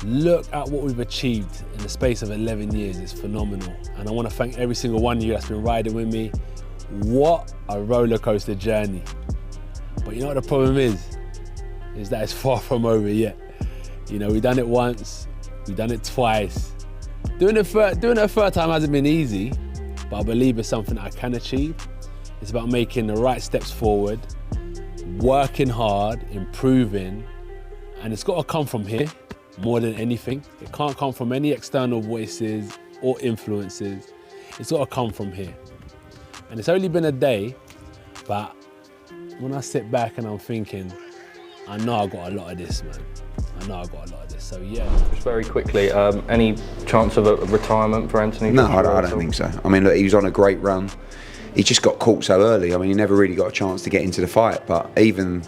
Look at what we've achieved in the space of 11 years. It's phenomenal. And I want to thank every single one of you that's been riding with me. What a roller coaster journey. But you know what the problem is that it's far from over yet. You know, we've done it once, we've done it twice. Doing it a third time hasn't been easy, but I believe it's something I can achieve. It's about making the right steps forward, working hard, improving, and it's got to come from here more than anything. It can't come from any external voices or influences. It's got to come from here. And it's only been a day, but when I sit back and I'm thinking, I know I got a lot of this, man. I know I got a lot of this, so yeah. Just very quickly, any chance of a retirement for Anthony? No, I don't think so. I mean, look, he was on a great run. He just got caught so early. I mean, he never really got a chance to get into the fight, but even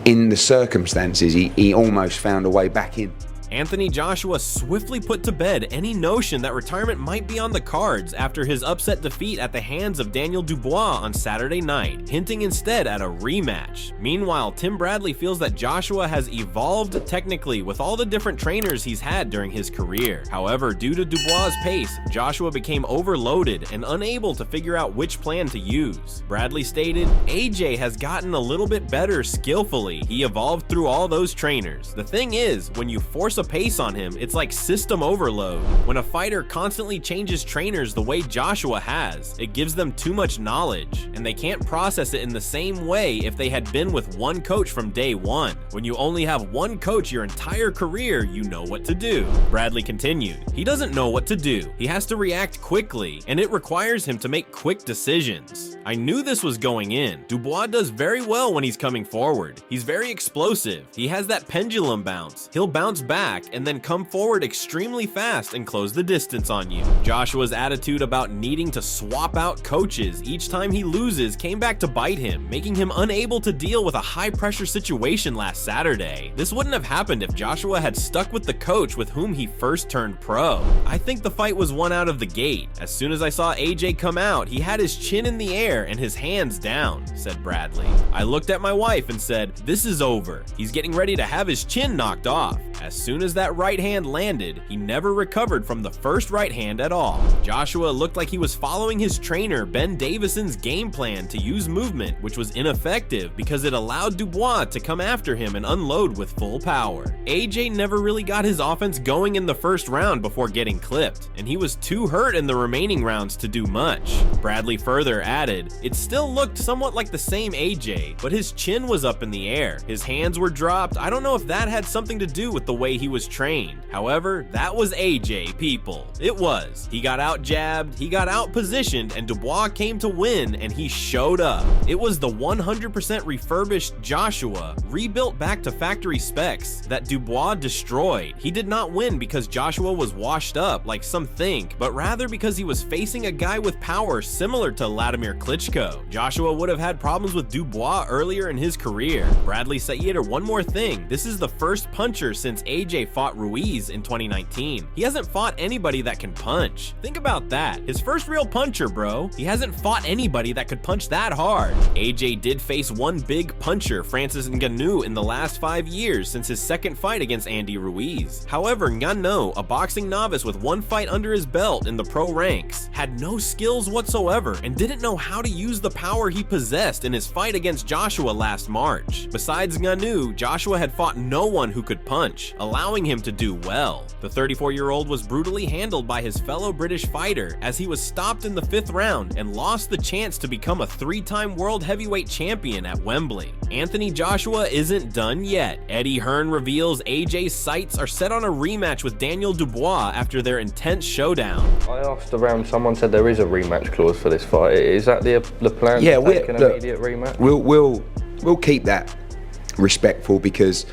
in the circumstances, he almost found a way back in. Anthony Joshua swiftly put to bed any notion that retirement might be on the cards after his upset defeat at the hands of Daniel Dubois on Saturday night, hinting instead at a rematch. Meanwhile, Tim Bradley feels that Joshua has evolved technically with all the different trainers he's had during his career. However, due to Dubois' pace, Joshua became overloaded and unable to figure out which plan to use. Bradley stated, AJ has gotten a little bit better skillfully. He evolved through all those trainers. The thing is, when you force a pace on him, it's like system overload. When a fighter constantly changes trainers the way Joshua has, it gives them too much knowledge, and they can't process it in the same way if they had been with one coach from day one. When you only have one coach your entire career, you know what to do. Bradley continued, he doesn't know what to do. He has to react quickly, and it requires him to make quick decisions. I knew this was going in. Dubois does very well when he's coming forward. He's very explosive. He has that pendulum bounce. He'll bounce back and then come forward extremely fast and close the distance on you. Joshua's attitude about needing to swap out coaches each time he loses came back to bite him, making him unable to deal with a high-pressure situation last Saturday. This wouldn't have happened if Joshua had stuck with the coach with whom he first turned pro. I think the fight was won out of the gate. As soon as I saw AJ come out, he had his chin in the air and his hands down, said Bradley. I looked at my wife and said, this is over. He's getting ready to have his chin knocked off. As soon as that right hand landed, he never recovered from the first right hand at all. Joshua looked like he was following his trainer Ben Davison's game plan to use movement, which was ineffective because it allowed Dubois to come after him and unload with full power. AJ never really got his offense going in the first round before getting clipped, and he was too hurt in the remaining rounds to do much. Bradley further added, it still looked somewhat like the same AJ, but his chin was up in the air. His hands were dropped. I don't know if that had something to do with the way he was trained. However, that was AJ, people. It was. He got out jabbed, he got out positioned, and Dubois came to win, and he showed up. It was the 100% refurbished Joshua, rebuilt back to factory specs, that Dubois destroyed. He did not win because Joshua was washed up like some think, but rather because he was facing a guy with power similar to Vladimir Klitschko. Joshua would have had problems with Dubois earlier in his career. Bradley Sayer, one more thing. This is the first puncher since AJ fought Ruiz in 2019. He hasn't fought anybody that can punch. Think about that. His first real puncher, bro. He hasn't fought anybody that could punch that hard. AJ did face one big puncher, Francis Ngannou, in the last 5 years since his second fight against Andy Ruiz. However, Ngannou, a boxing novice with one fight under his belt in the pro ranks, had no skills whatsoever and didn't know how to use the power he possessed in his fight against Joshua last March. Besides Ngannou, Joshua had fought no one who could punch, allowing him to do well. The 34-year-old was brutally handled by his fellow British fighter as he was stopped in the 5th round and lost the chance to become a 3-time world heavyweight champion at Wembley. Anthony Joshua isn't done yet. Eddie Hearn reveals AJ's sights are set on a rematch with Daniel Dubois after their intense showdown. I asked around, someone said there is a rematch clause for this fight. Is that the plan? Yeah, to take an immediate rematch? We'll keep that respectful because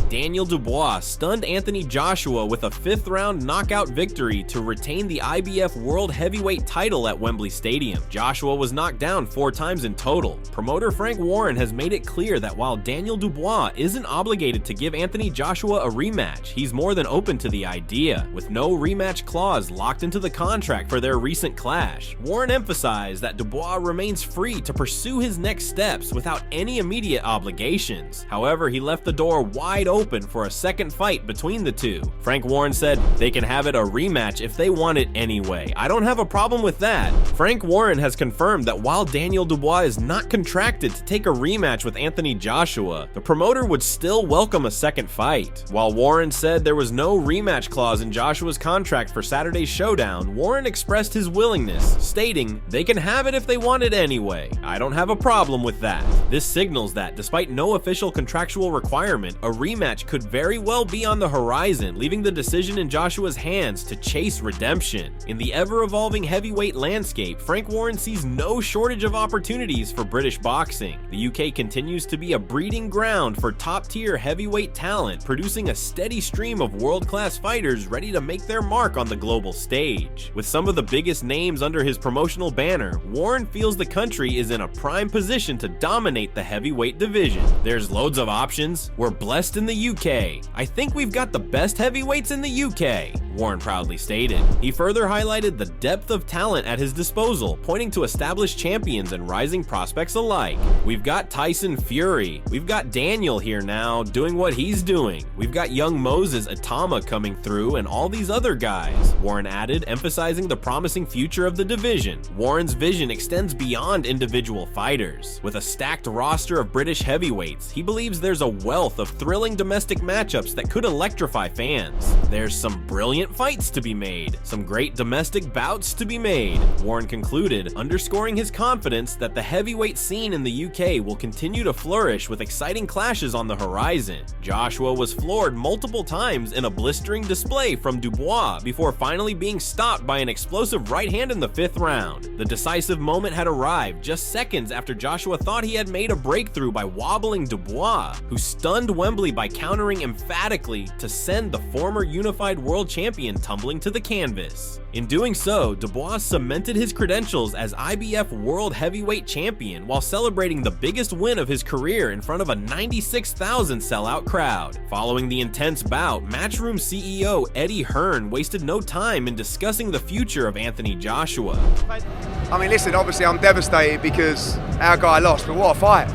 Daniel Dubois stunned Anthony Joshua with a 5th-round knockout victory to retain the IBF World Heavyweight title at Wembley Stadium. Joshua was knocked down 4 times in total. Promoter Frank Warren has made it clear that while Daniel Dubois isn't obligated to give Anthony Joshua a rematch, he's more than open to the idea, with no rematch clause locked into the contract for their recent clash. Warren emphasized that Dubois remains free to pursue his next steps without any immediate obligations. However, he left the door wide open open for a second fight between the two. Frank Warren said they can have it a rematch if they want it anyway. I don't have a problem with that. Frank Warren has confirmed that while Daniel Dubois is not contracted to take a rematch with Anthony Joshua, the promoter would still welcome a second fight. While Warren said there was no rematch clause in Joshua's contract for Saturday's showdown, Warren expressed his willingness, stating they can have it if they want it anyway. I don't have a problem with that. This signals that, despite no official contractual requirement, a rematch could very well be on the horizon, leaving the decision in Joshua's hands to chase redemption. In the ever-evolving heavyweight landscape, Frank Warren sees no shortage of opportunities for British boxing. The UK continues to be a breeding ground for top-tier heavyweight talent, producing a steady stream of world-class fighters ready to make their mark on the global stage. With some of the biggest names under his promotional banner, Warren feels the country is in a prime position to dominate the heavyweight division. There's loads of options. We're blessed in the UK. I think we've got the best heavyweights in the UK, Warren proudly stated. He further highlighted the depth of talent at his disposal, pointing to established champions and rising prospects alike. We've got Tyson Fury. We've got Daniel here now, doing what he's doing. We've got young Moses Atama coming through and all these other guys, Warren added, emphasizing the promising future of the division. Warren's vision extends beyond individual fighters. With a stacked roster of British heavyweights, he believes there's a wealth of thrilling domestic matchups that could electrify fans. There's some brilliant fights to be made, some great domestic bouts to be made, Warren concluded, underscoring his confidence that the heavyweight scene in the UK will continue to flourish with exciting clashes on the horizon. Joshua was floored multiple times in a blistering display from Dubois before finally being stopped by an explosive right hand in the 5th round. The decisive moment had arrived just seconds after Joshua thought he had made a breakthrough by wobbling Dubois, who stunned Wembley by countering emphatically to send the former unified world champion tumbling to the canvas. In doing so, Dubois cemented his credentials as IBF World Heavyweight Champion while celebrating the biggest win of his career in front of a 96,000 sellout crowd. Following the intense bout, Matchroom CEO Eddie Hearn wasted no time in discussing the future of Anthony Joshua. I mean, listen, obviously I'm devastated because our guy lost, but what a fight.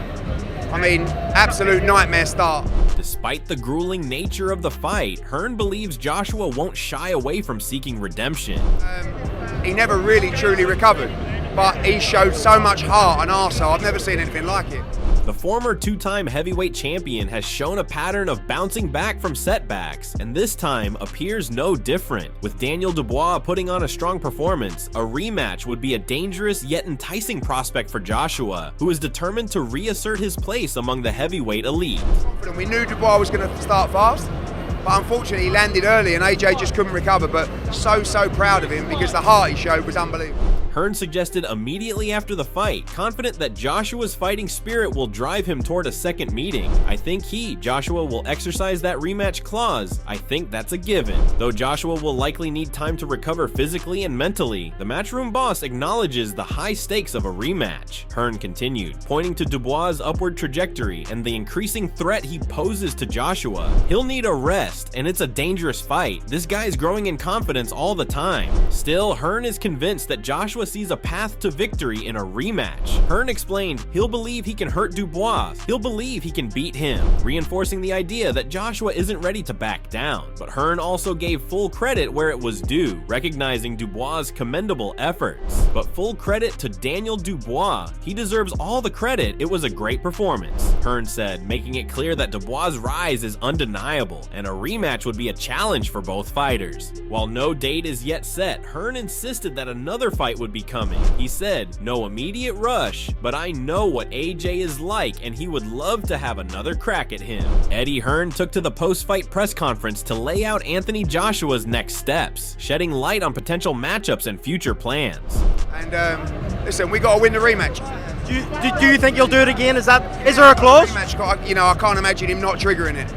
I mean, absolute nightmare start. Despite the grueling nature of the fight, Hearn believes Joshua won't shy away from seeking redemption. He never really truly recovered, but he showed so much heart and arsehole. I've never seen anything like it. The former two-time heavyweight champion has shown a pattern of bouncing back from setbacks, and this time appears no different. With Daniel Dubois putting on a strong performance, a rematch would be a dangerous yet enticing prospect for Joshua, who is determined to reassert his place among the heavyweight elite. We knew Dubois was going to start fast, but unfortunately he landed early and AJ just couldn't recover, but so proud of him because the heart he showed was unbelievable. Hearn suggested immediately after the fight, confident that Joshua's fighting spirit will drive him toward a second meeting. I think Joshua, will exercise that rematch clause. I think that's a given. Though Joshua will likely need time to recover physically and mentally, the Matchroom boss acknowledges the high stakes of a rematch. Hearn continued, pointing to Dubois' upward trajectory and the increasing threat he poses to Joshua. He'll need a rest, and it's a dangerous fight. This guy's growing in confidence all the time. Still, Hearn is convinced that Joshua sees a path to victory in a rematch. Hearn explained he'll believe he can hurt Dubois. He'll believe he can beat him, reinforcing the idea that Joshua isn't ready to back down. But Hearn also gave full credit where it was due, recognizing Dubois' commendable efforts. But full credit to Daniel Dubois. He deserves all the credit. It was a great performance, Hearn said, making it clear that Dubois' rise is undeniable, and a rematch would be a challenge for both fighters. While no date is yet set, Hearn insisted that another fight would be coming. He said, "No immediate rush, but I know what AJ is like and he would love to have another crack at him." Eddie Hearn took to the post-fight press conference to lay out Anthony Joshua's next steps, shedding light on potential matchups and future plans. And listen, we got to win the rematch. Do you think you'll do it again? Is there a clause? Rematch, I can't imagine him not triggering it,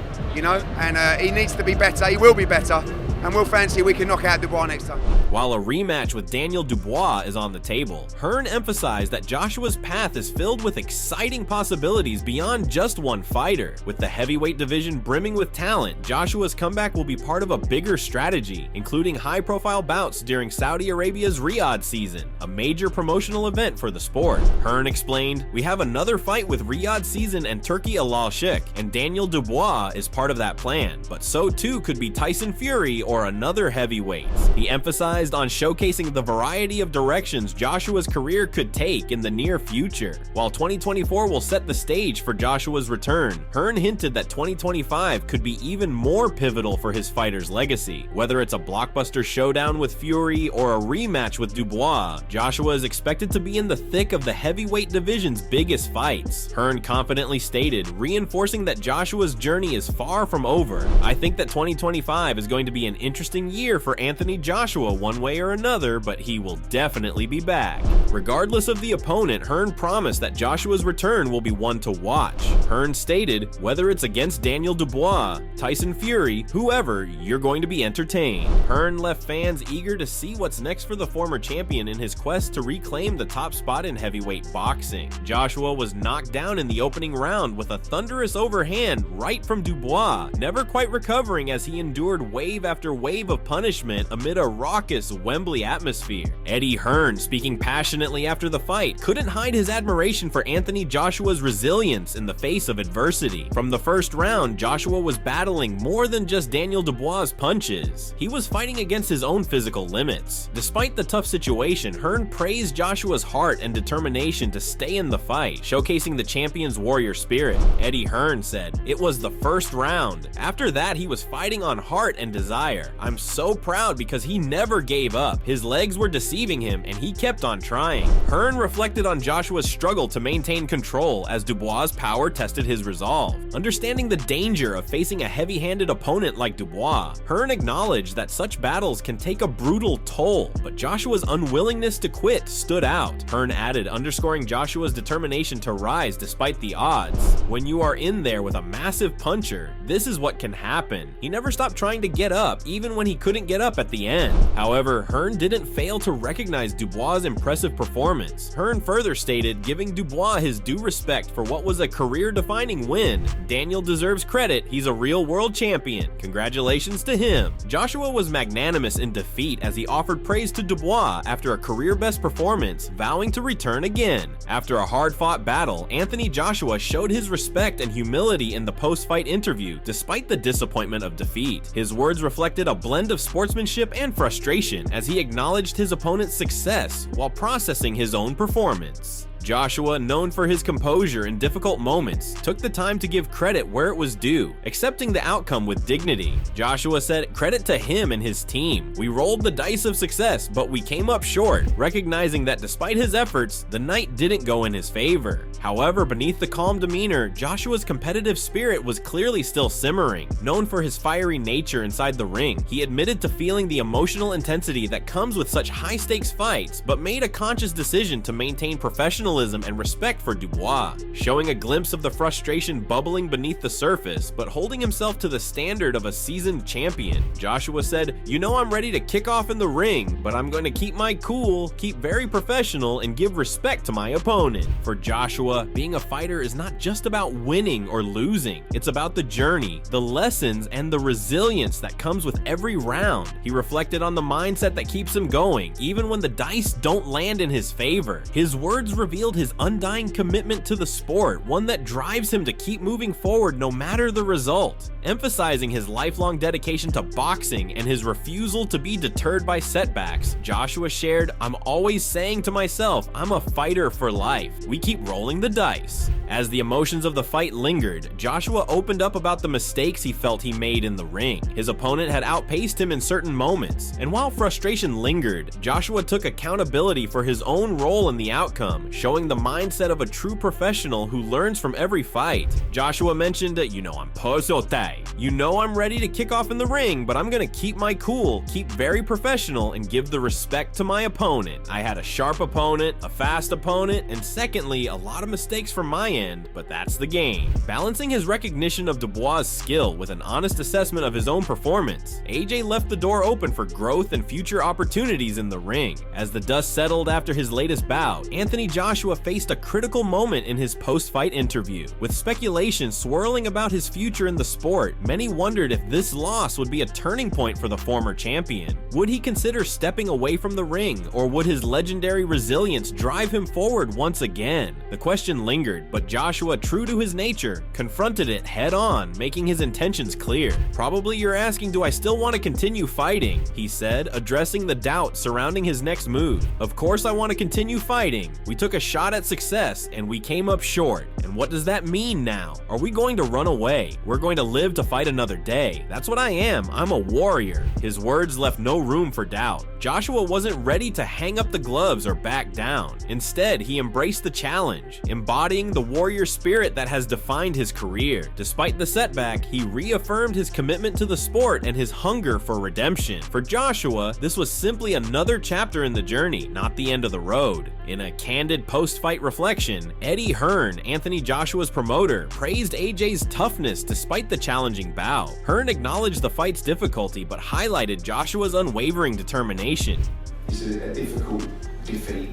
and he needs to be better. He will be better, and we'll fancy we can knock out Dubois next time. While a rematch with Daniel Dubois is on the table, Hearn emphasized that Joshua's path is filled with exciting possibilities beyond just one fighter. With the heavyweight division brimming with talent, Joshua's comeback will be part of a bigger strategy, including high-profile bouts during Saudi Arabia's Riyadh season, a major promotional event for the sport. Hearn explained, "We have another fight with Riyadh season and Turkey Al Sheikh, and Daniel Dubois is part of that plan, but so too could be Tyson Fury or another heavyweight." He emphasized on showcasing the variety of directions Joshua's career could take in the near future. While 2024 will set the stage for Joshua's return, Hearn hinted that 2025 could be even more pivotal for his fighter's legacy. Whether it's a blockbuster showdown with Fury or a rematch with Dubois, Joshua is expected to be in the thick of the heavyweight division's biggest fights. Hearn confidently stated, reinforcing that Joshua's journey is far from over. "I think that 2025 is going to be an interesting year for Anthony Joshua one way or another, but he will definitely be back." Regardless of the opponent, Hearn promised that Joshua's return will be one to watch. Hearn stated, "Whether it's against Daniel Dubois, Tyson Fury, whoever, you're going to be entertained." Hearn left fans eager to see what's next for the former champion in his quest to reclaim the top spot in heavyweight boxing. Joshua was knocked down in the opening round with a thunderous overhand right from Dubois, never quite recovering as he endured wave after wave of punishment amid a raucous Wembley atmosphere. Eddie Hearn, speaking passionately after the fight, couldn't hide his admiration for Anthony Joshua's resilience in the face of adversity. From the first round, Joshua was battling more than just Daniel Dubois' punches. He was fighting against his own physical limits. Despite the tough situation, Hearn praised Joshua's heart and determination to stay in the fight, showcasing the champion's warrior spirit. Eddie Hearn said, "It was the first round. After that, he was fighting on heart and desire. I'm so proud because he never gave up. His legs were deceiving him and he kept on trying." Hearn reflected on Joshua's struggle to maintain control as Dubois' power tested his resolve. Understanding the danger of facing a heavy-handed opponent like Dubois, Hearn acknowledged that such battles can take a brutal toll, but Joshua's unwillingness to quit stood out. Hearn added, underscoring Joshua's determination to rise despite the odds. "When you are in there with a massive puncher, this is what can happen." He never stopped trying to get up, even when he couldn't get up at the end. However, Hearn didn't fail to recognize Dubois' impressive performance. Hearn further stated, giving Dubois his due respect for what was a career-defining win. "Daniel deserves credit, he's a real world champion. Congratulations to him." Joshua was magnanimous in defeat as he offered praise to Dubois after a career-best performance, vowing to return again. After a hard-fought battle, Anthony Joshua showed his respect and humility in the post-fight interview, despite the disappointment of defeat. His words reflected a blend of sportsmanship and frustration as he acknowledged his opponent's success while processing his own performance. Joshua, known for his composure in difficult moments, took the time to give credit where it was due, accepting the outcome with dignity. Joshua said, "Credit to him and his team. We rolled the dice of success, but we came up short," recognizing that despite his efforts, the night didn't go in his favor. However, beneath the calm demeanor, Joshua's competitive spirit was clearly still simmering. Known for his fiery nature inside the ring, he admitted to feeling the emotional intensity that comes with such high-stakes fights, but made a conscious decision to maintain professionalism and respect for Dubois, showing a glimpse of the frustration bubbling beneath the surface, but holding himself to the standard of a seasoned champion. Joshua said, "You know I'm ready to kick off in the ring, but I'm going to keep my cool, keep very professional, and give respect to my opponent." For Joshua, being a fighter is not just about winning or losing. It's about the journey, the lessons, and the resilience that comes with every round. He reflected on the mindset that keeps him going, even when the dice don't land in his favor. His words revealed his undying commitment to the sport, one that drives him to keep moving forward no matter the result. Emphasizing his lifelong dedication to boxing and his refusal to be deterred by setbacks, Joshua shared, "I'm always saying to myself, I'm a fighter for life. We keep rolling the dice." As the emotions of the fight lingered, Joshua opened up about the mistakes he felt he made in the ring. His opponent had outpaced him in certain moments, and while frustration lingered, Joshua took accountability for his own role in the outcome, showing the mindset of a true professional who learns from every fight. Joshua mentioned, I'm posote. I'm ready to kick off in the ring, but I'm gonna keep my cool, keep very professional, and give the respect to my opponent. I had a sharp opponent, a fast opponent, and secondly, a lot of mistakes from my end, but that's the game. Balancing his recognition of Dubois' skill with an honest assessment of his own performance, AJ left the door open for growth and future opportunities in the ring. As the dust settled after his latest bout, Anthony Joshua faced a critical moment in his post-fight interview. With speculation swirling about his future in the sport, many wondered if this loss would be a turning point for the former champion. Would he consider stepping away from the ring, or would his legendary resilience drive him forward once again? The question lingered, but Joshua, true to his nature, confronted it head-on, making his intentions clear. "Probably you're asking, do I still want to continue fighting?" he said, addressing the doubt surrounding his next move. "Of course I want to continue fighting. We took a shot at success, and we came up short. And what does that mean now? Are we going to run away? We're going to live to fight another day. That's what I am. I'm a warrior." His words left no room for doubt. Joshua wasn't ready to hang up the gloves or back down. Instead, he embraced the challenge, embodying the warrior spirit that has defined his career. Despite the setback, he reaffirmed his commitment to the sport and his hunger for redemption. For Joshua, this was simply another chapter in the journey, not the end of the road. In a candid post-fight reflection, Eddie Hearn, Anthony Joshua's promoter, praised AJ's toughness despite the challenging bout. Hearn acknowledged the fight's difficulty but highlighted Joshua's unwavering determination. It's a difficult defeat,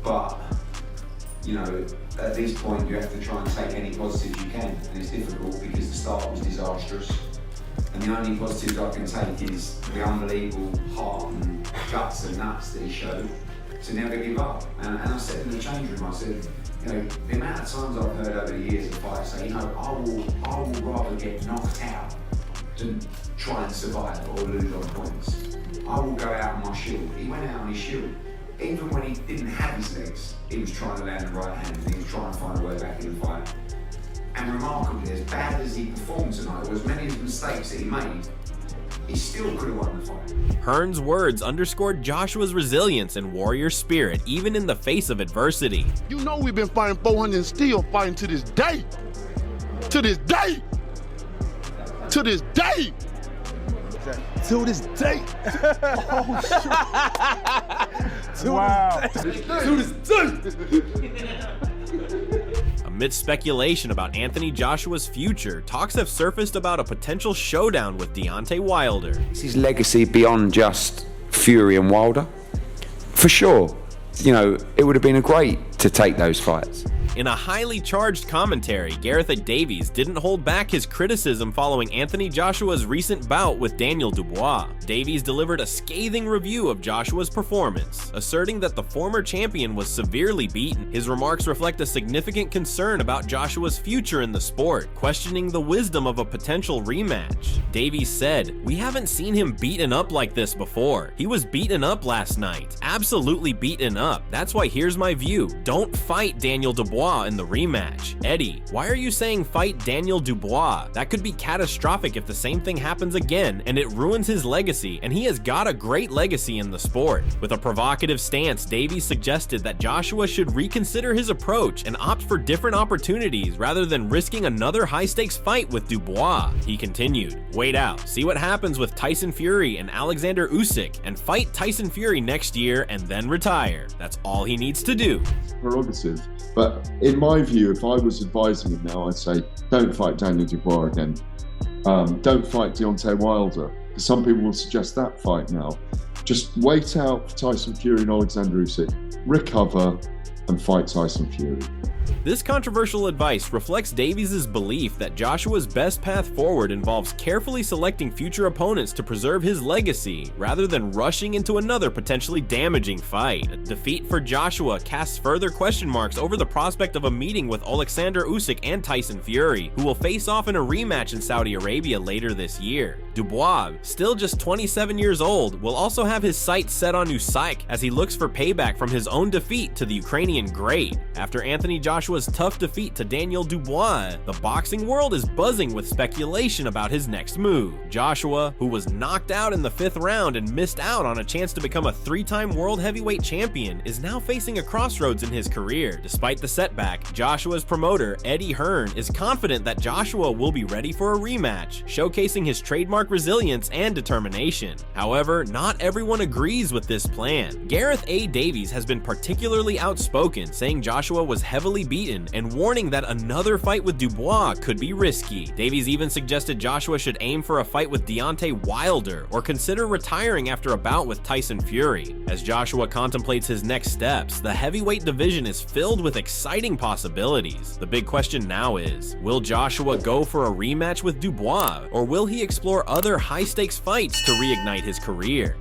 but at this point you have to try and take any positives you can, and it's difficult because the start was disastrous. And the only positives I can take is the unbelievable heart and guts and nuts that he showed to never give up. And I said in the change room, I said, the amount of times I've heard over the years of fights say, I will rather get knocked out than try and survive or lose on points. I will go out on my shield. He went out on his shield. Even when he didn't have his legs, he was trying to land the right hand and he was trying to find a way back in the fight. And remarkably, as bad as he performed tonight, or as many of the mistakes that he made, he still could have won the fight. Hearn's words underscored Joshua's resilience and warrior spirit, even in the face of adversity. We've been fighting 400 and still fighting to this day. To this day. To this day. To this day. Oh, shit. Wow. To this day. Amidst speculation about Anthony Joshua's future, talks have surfaced about a potential showdown with Deontay Wilder. It's his legacy beyond just Fury and Wilder. For sure, it would have been great to take those fights. In a highly charged commentary, Gareth Davies didn't hold back his criticism following Anthony Joshua's recent bout with Daniel Dubois. Davies delivered a scathing review of Joshua's performance, asserting that the former champion was severely beaten. His remarks reflect a significant concern about Joshua's future in the sport, questioning the wisdom of a potential rematch. Davies said, "We haven't seen him beaten up like this before. He was beaten up last night. Absolutely beaten up. That's why here's my view. Don't fight Daniel Dubois in the rematch. Eddie, why are you saying fight Daniel Dubois? That could be catastrophic if the same thing happens again and it ruins his legacy, and he has got a great legacy in the sport." With a provocative stance, Davies suggested that Joshua should reconsider his approach and opt for different opportunities rather than risking another high-stakes fight with Dubois. He continued, "Wait out, see what happens with Tyson Fury and Alexander Usyk, and fight Tyson Fury next year and then retire. That's all he needs to do." Prerogative. But in my view, if I was advising him now, I'd say, don't fight Daniel Dubois again. Don't fight Deontay Wilder. Because some people will suggest that fight now. Just wait out for Tyson Fury and Alexander Usyk, recover, and fight Tyson Fury. This controversial advice reflects Davies' belief that Joshua's best path forward involves carefully selecting future opponents to preserve his legacy, rather than rushing into another potentially damaging fight. A defeat for Joshua casts further question marks over the prospect of a meeting with Alexander Usyk and Tyson Fury, who will face off in a rematch in Saudi Arabia later this year. Dubois, still just 27 years old, will also have his sights set on Usyk as he looks for payback from his own defeat to the Ukrainian great. After Anthony Joshua Joshua's tough defeat to Daniel Dubois, the boxing world is buzzing with speculation about his next move. Joshua, who was knocked out in the 5th round and missed out on a chance to become a 3-time world heavyweight champion, is now facing a crossroads in his career. Despite the setback, Joshua's promoter, Eddie Hearn, is confident that Joshua will be ready for a rematch, showcasing his trademark resilience and determination. However, not everyone agrees with this plan. Gareth A. Davies has been particularly outspoken, saying Joshua was heavily beaten and warning that another fight with Dubois could be risky. Davies even suggested Joshua should aim for a fight with Deontay Wilder or consider retiring after a bout with Tyson Fury. As Joshua contemplates his next steps, the heavyweight division is filled with exciting possibilities. The big question now is, will Joshua go for a rematch with Dubois, or will he explore other high-stakes fights to reignite his career?